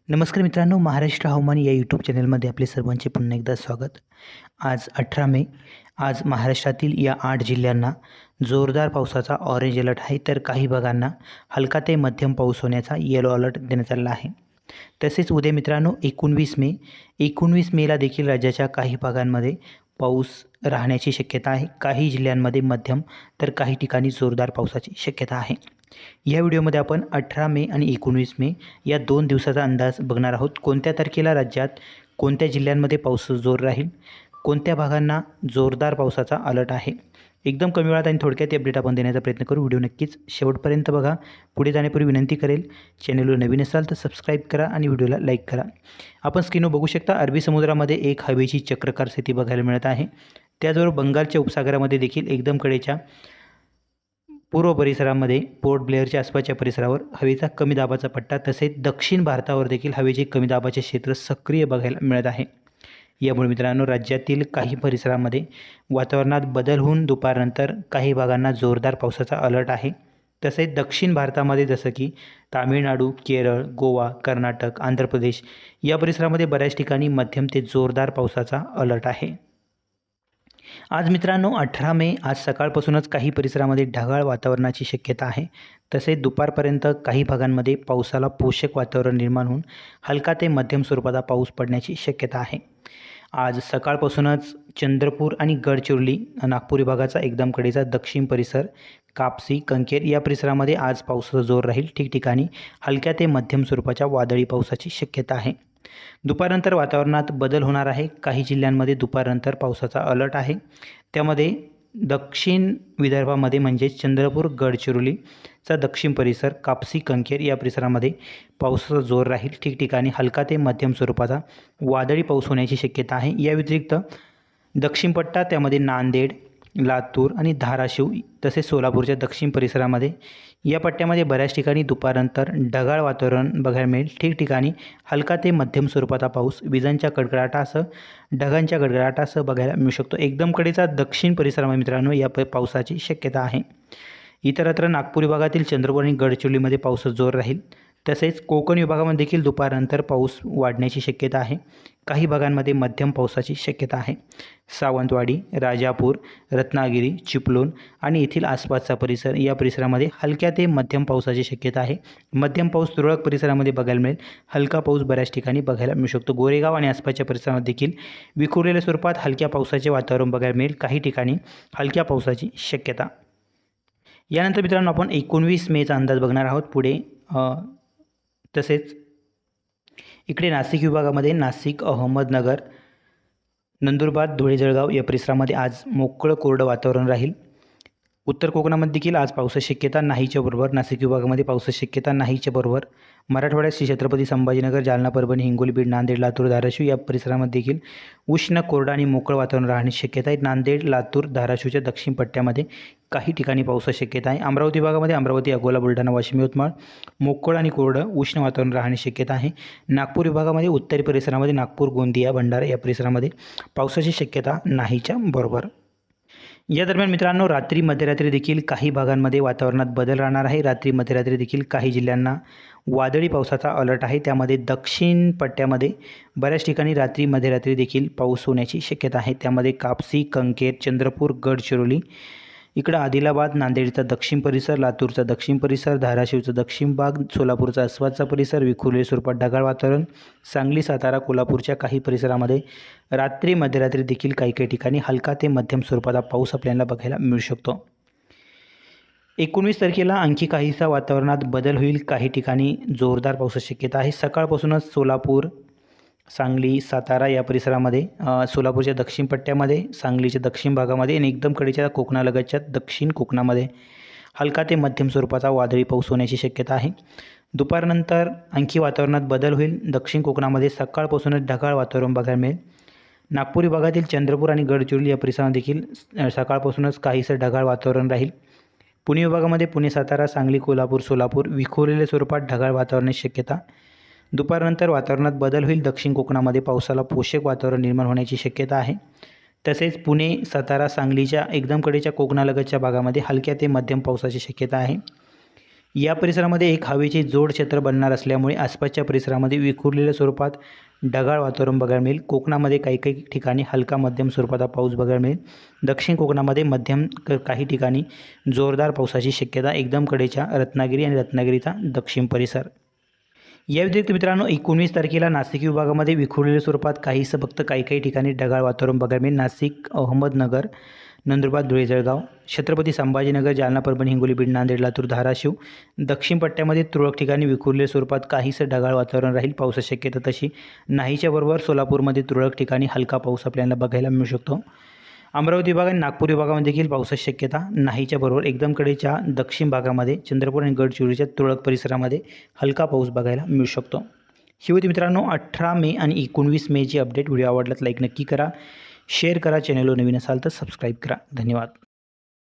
नमस्कार मित्रांनो, महाराष्ट्र हवामान या यूट्यूब चॅनलमध्ये आपले सर्वांचे पुन्हा एकदा स्वागत। आज 18 मे आज महाराष्ट्रातील या 8 जिल्ह्यांना जोरदार पावसाचा ऑरेंज अलर्ट आहे, तर काही भागांना हलका ते मध्यम पाऊस होण्याचा येलो अलर्ट देण्यात आला आहे। तसेच उद्या मित्रांनो 19 मेला देखील राज्याच्या काही भागांमध्ये पाऊस राहण्याची शक्यता आहे। काही जिल्ह्यांमध्ये मध्यम तर काही ठिकाणी जोरदार पावसाची शक्यता आहे। या व्हिडिओमध्ये आपण 18 मे आणि 19 मे या 2 दिवसाचा अंदाज बघणार आहोत। कोणत्या तारखेला राज्यात कोणत्या जिल्ह्यांमध्ये पावसाचा जोर राहील, कोणत्या भागांना जोरदार पावसाचा अलर्ट आहे। एकदम कमी वेळात आणि थोडक्यात अपडेट आपण देण्याचा प्रयत्न करू। व्हिडिओ नक्कीच शेवटपर्यंत बघा। पुढे जाण्यापूर्वी विनंती करेल, चॅनलवर नवीन असाल तर सबस्क्राईब करा आणि व्हिडिओला लाईक करा। आपण स्क्रीनवर बघू शकता, अरबी समुद्रामध्ये एक हवेची चक्राकार स्थिती बघायला मिळत आहे। त्याचबरोबर बंगालच्या उपसागरामध्ये देखील एकदम कडेच्या पूर्व परिसरामध्ये पोर्ट ब्लेअरच्या आसपासच्या परिसरावर हवेचा कमी दाबाचा पट्टा, तसेच दक्षिण भारतावर देखील हवेचे कमी दाबाचे क्षेत्र सक्रिय बघायला मिळत आहे। यामुळे मित्रांनो राज्यातील काही परिसरामध्ये वातावरणात बदल होऊन दुपारनंतर काही भागांना जोरदार पावसाचा अलर्ट आहे। तसेच दक्षिण भारतामध्ये जसं की तामिळनाडू, केरळ, गोवा, कर्नाटक, आंध्र प्रदेश या परिसरामध्ये बऱ्याच ठिकाणी मध्यम ते जोरदार पावसाचा अलर्ट आहे। आज मित्रांनो 18 मे आज सकाळपासूनच काही परिसरामध्ये ढगाळ वातावरणाची शक्यता आहे। तसेच दुपारपर्यंत काही भागांमध्ये पावसाला पोषक वातावरण निर्माण होऊन हलका ते मध्यम स्वरूपाचा पाऊस पडण्याची शक्यता आहे। आज सकाळपासूनच चंद्रपूर आणि गडचिरोली नागपूर विभागाचा एकदम कडेचा दक्षिण परिसर, कापसी, कंकेर या परिसरामध्ये आज पावसाचा जोर राहील। ठिकठिकाणी हलक्या ते मध्यम स्वरूपाच्या वादळी पावसाची शक्यता आहे। दुपारनंतर वातावरणात बदल होणार आहे। काही जिल्ह्यांमध्ये दुपारनंतर पावसाचा अलर्ट आहे। त्यामध्ये दक्षिण विदर्भामध्ये म्हणजे चंद्रपूर, गडचिरोलीचा दक्षिण परिसर, कापसी, कंकेर या परिसरामध्ये पावसाचा जोर राहील। ठिकठिकाणी हलका ते मध्यम स्वरूपाचा वादळी पाऊस होण्याची शक्यता आहे। या व्यतिरिक्त दक्षिण पट्टा त्यामध्ये नांदेड, लातूर आणि धाराशिव तसेच सोलापूरच्या दक्षिण परिसरामध्ये या पट्ट्यामध्ये बऱ्याच ठिकाणी दुपारनंतर ढगाळ वातावरण बघायला मिळेल। ठिकठिकाणी हलका ते मध्यम स्वरूपाचा पाऊस विजांच्या कडकडाटासह ढगांच्या गडगडाटासह बघायला मिळू शकतो। एकदम कडेचा दक्षिण परिसरामध्ये मित्रांनो या पावसाची शक्यता आहे। इतरत्र नागपूर विभागातील चंद्रपूर आणि गडचिरोलीमध्ये पावसाचा जोर राहील। तसेच कोकण विभागामध्ये देखील दुपारनंतर पाऊस वाढण्याची शक्यता आहे। काही भागांमध्ये मध्यम पावसाची शक्यता आहे। सावंतवाडी, राजापूर, रत्नागिरी, चिपळूण आणि येथील आसपासचा परिसर या परिसरामध्ये हलक्या ते मध्यम पावसाची शक्यता आहे। मध्यम पाऊस तुरळक परिसरामध्ये बघायला मिळेल। हलका पाऊस बऱ्याच ठिकाणी बघायला मिळू शकतो। गोरेगाव आणि आसपासच्या परिसरामध्ये देखील विखुरलेल्या स्वरूपात हलक्या पावसाचे वातावरण बघायला मिळेल। काही ठिकाणी हलक्या पावसाची शक्यता। यानंतर मित्रांनो आपण 19 मेचा अंदाज बघणार आहोत पुढे। तसेच इकडे नाशिक विभागामध्ये नाशिक, अहमदनगर, नंदुरबार, धुळे, जळगाव या परिसरामध्ये आज मोकळं कोरडं वातावरण राहील। उत्तर कोकणामध्ये देखील आज पावसाची शक्यता नाहीच्या बरोबर। नाशिक विभागामध्ये पावसाची शक्यता नाहीच्या बरोबर। मराठवाड्यात श्री छत्रपती संभाजीनगर, जालना, परभणी, हिंगोली, बीड, नांदेड, लातूर, धाराशिव या परिसरामध्ये देखील उष्ण, कोरडं आणि मोकळं वातावरण राहण्याची शक्यता आहे। नांदेड, लातूर, धाराशिवच्या दक्षिण पट्ट्यामध्ये काही ठिकाणी पावसाची शक्यता आहे। अमरावती विभागामध्ये अमरावती, अकोला, बुलढाणा, वाशिम, यवतमाळ मोकळं आणि कोरडं उष्ण वातावरण राहण्याची शक्यता आहे। नागपूर विभागामध्ये उत्तरी परिसरामध्ये नागपूर, गोंदिया, भंडारा या परिसरामध्ये पावसाची शक्यता नाहीच्या बरोबर। या दरम्यान मित्रांनो रात्री मध्यरात्री देखील काही भागांमध्ये वातावरणात बदल राहणार आहे। रात्री मध्यरात्री देखील काही जिल्ह्यांना वादळी पावसाचा अलर्ट आहे। त्यामध्ये दक्षिण पट्ट्यामध्ये बऱ्याच ठिकाणी रात्री मध्यरात्री देखील पाऊस होण्याची शक्यता आहे। त्यामध्ये कापसी, कंकेर, चंद्रपूर, गडचिरोली, इकडं आदिलाबाद, नांदेडचा दक्षिण परिसर, लातूरचा दक्षिण परिसर, धाराशिवचा दक्षिण भाग, सोलापूरचा आसपासचा परिसर, विखुरलेल्या स्वरूपात ढगाळ वातावरण, सांगली, सातारा, कोल्हापूरच्या काही परिसरामध्ये रात्री मध्यरात्री देखील काही ठिकाणी हलका ते मध्यम स्वरूपाचा पाऊस आपल्याला बघायला मिळू शकतो। 19 तारखेला आणखी काहीसा वातावरणात बदल होईल। काही ठिकाणी जोरदार पावसाची शक्यता आहे। सकाळपासूनच सोलापूर, सांगली, सातारा या परिसरामध्ये, सोलापूरच्या दक्षिण पट्ट्यामध्ये, सांगलीच्या दक्षिण भागामध्ये आणि एकदम कडेच्या कोकणालगतच्या दक्षिण कोकणामध्ये हलका ते मध्यम स्वरूपाचा वादळी पाऊस होण्याची शक्यता आहे। दुपारनंतर आणखी वातावरणात बदल होईल। दक्षिण कोकणामध्ये सकाळपासूनच ढगाळ वातावरण बघायला मिळेल। नागपूर विभागातील चंद्रपूर आणि गडचिरोली या परिसरामध्ये देखील सकाळपासूनच काहीसं ढगाळ वातावरण राहील। पुणे विभागामध्ये पुणे, सातारा, सांगली, कोल्हापूर, सोलापूर विखुरलेल्या स्वरूपात ढगाळ वातावरणाची शक्यता। दुपारनंतर वातावरणात बदल होईल। दक्षिण कोकणामध्ये पावसाला पोषक वातावरण निर्माण होण्याची शक्यता आहे। तसेच पुणे, सातारा, सांगलीच्या एकदम कडेच्या कोकणालगतच्या भागामध्ये हलक्या ते मध्यम पावसाची शक्यता आहे। या परिसरामध्ये एक हवेचे जोड क्षेत्र बनणार असल्यामुळे आसपासच्या परिसरामध्ये विखुरलेल्या स्वरूपात ढगाळ वातावरण बघायला मिळेल. कोकणामध्ये काही काही ठिकाणी हलका मध्यम स्वरूपाचा पाऊस बघायला मिळेल. दक्षिण कोकणामध्ये मध्यम काही ठिकाणी जोरदार पावसाची शक्यता. एकदम कडेच्या रत्नागिरी आणि रत्नागिरीचा दक्षिण परिसर. या व्यतिरिक्त मित्रांनो 19 तारखेला नाशिक विभागामध्ये विखुरलेल्या स्वरूपात काहीसं फक्त काही काही ठिकाणी ढगाळ वातावरण बघायला मिळेल. नाशिक, अहमदनगर, नंदुरबार, धुळे, जळगाव, छत्रपती संभाजीनगर, जालना, परभणी, हिंगोली, बीड, नांदेड, लातूर, धाराशिव, दक्षिण पट्ट्यामध्ये तुरळक ठिकाणी विखुरलेल्या स्वरूपात काहीसं ढगाळ वातावरण राहील. पावसाची शक्यता तशी नाहीच्या बरोबर सोलापूरमध्ये तुरळक ठिकाणी हलका पाऊस आपल्याला बघायला मिळू शकतो. अमरावती विभाग आणि नागपूर विभागामध्ये देखील पावसाची शक्यता नाहीच्या बरोबर. एकदम कडेच्या दक्षिण भागामध्ये चंद्रपूर आणि गडचिरोलीच्या तुरळक परिसरामध्ये हलका पाऊस बघायला मिळू शकतो. ही होती मित्रांनो 18 मे आणि 19 मेची अपडेट. व्हिडिओ आवडल्यास लाईक नक्की करा, शेअर करा, चॅनलवर नवीन असाल तर सबस्क्राईब करा. धन्यवाद.